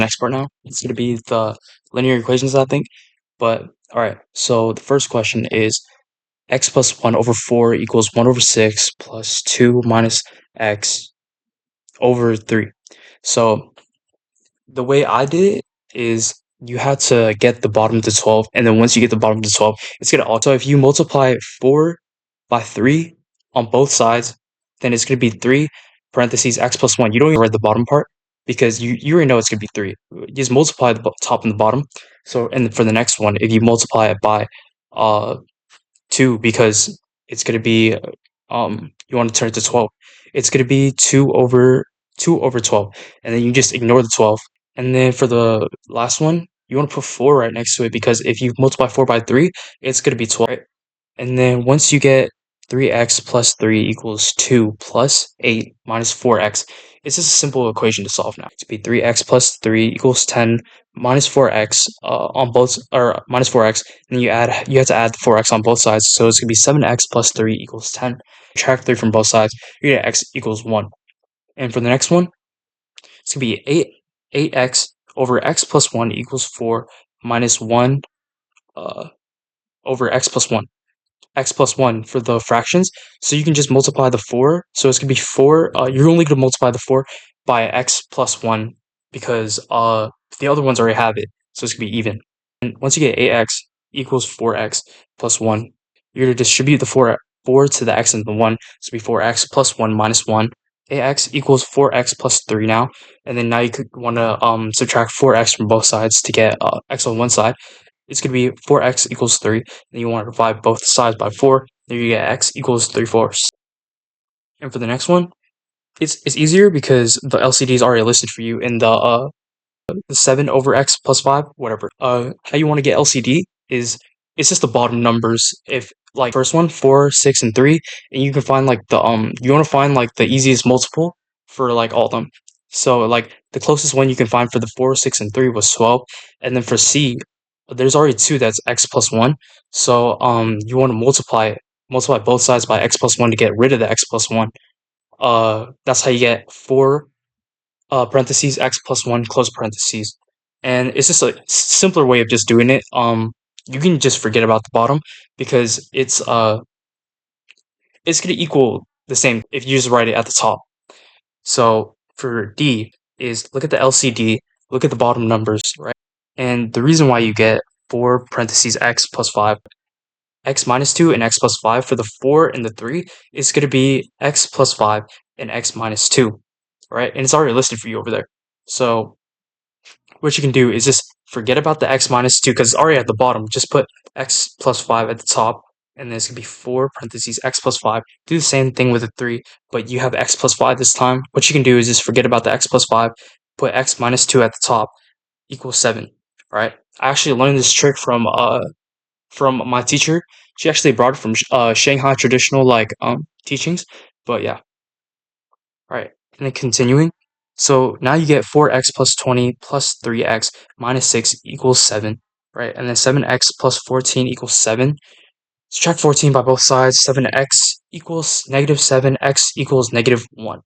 next part now. It's going to be the linear equations, I think. But all right, so the first question is x plus 1 over 4 equals 1 over 6 plus 2 minus x over 3. So the way I did it is you had to get the bottom to 12, and then once you get the bottom to 12, it's going to auto. If you multiply 4 by 3 on both sides, then it's going to be 3 parentheses x plus 1. You don't even write the bottom part because you already know it's going to be 3. You just multiply the top and the bottom. So, and for the next one, if you multiply it by 2, because it's going to be you want to turn it to 12, it's going to be 2 over 12, and then you just ignore the 12. And then for the last one, you want to put 4 right next to it, because if you multiply 4 by 3, it's going to be 12, right? And then once you get 3x plus 3 equals 2 plus 8 minus 4x, it's just a simple equation to solve now. It's be 3x plus 3 equals 10 minus 4x on both, or minus 4x, and you have to add 4x on both sides, so it's going to be 7x plus 3 equals 10. Subtract 3 from both sides, you get x equals 1. And for the next one, it's going to be 8x over x plus 1 equals 4 minus 1 over x plus 1. X plus 1 for the fractions, so you can just multiply the 4. So it's going to be 4. You're only going to multiply the 4 by x plus 1 because the other ones already have it, so it's going to be even. And once you get 8x equals 4x plus 1, you're going to distribute the 4 to the x and the 1, so it'll be 4x plus 1 minus 1. 8x equals 4x plus 3 now, and then now you could want to subtract 4x from both sides to get x on one side. It's going to be 4x equals 3, then you want to divide both sides by 4, there you get x equals 3/4. And for the next one, it's easier because the LCD is already listed for you in the 7 over x plus 5, whatever. How you want to get LCD is, it's just the bottom numbers. If, like, first one, 4, 6, and 3, and you can find, like, the, you want to find, like, the easiest multiple for, like, all of them. So, like, the closest one you can find for the 4, 6, and 3 was 12, and then for C, there's already 2 that's x plus 1, so, you want to multiply both sides by x plus 1 to get rid of the x plus 1. That's how you get 4 parentheses x plus 1 close parentheses, and it's just a simpler way of just doing it. You can just forget about the bottom because it's gonna equal the same if you just write it at the top. So for D is, look at the LCD, look at the bottom numbers, right? And the reason why you get 4 parentheses x plus 5, x minus 2 and x plus 5 for the 4 and the 3 is going to be x plus 5 and x minus 2, right? And it's already listed for you over there. So what you can do is just forget about the x minus 2 because it's already at the bottom. Just put x plus 5 at the top, and then it's going to be 4 parentheses x plus 5. Do the same thing with the 3, but you have x plus 5 this time. What you can do is just forget about the x plus 5, put x minus 2 at the top, equals 7, right? I actually learned this trick from my teacher. She actually brought it from Shanghai traditional teachings. But yeah. Alright, and then continuing. So now you get 4x plus 20 plus 3x minus 6 equals 7, right? And then 7x plus 14 equals 7. Subtract 14 by both sides. 7x equals negative 7, x equals negative 1.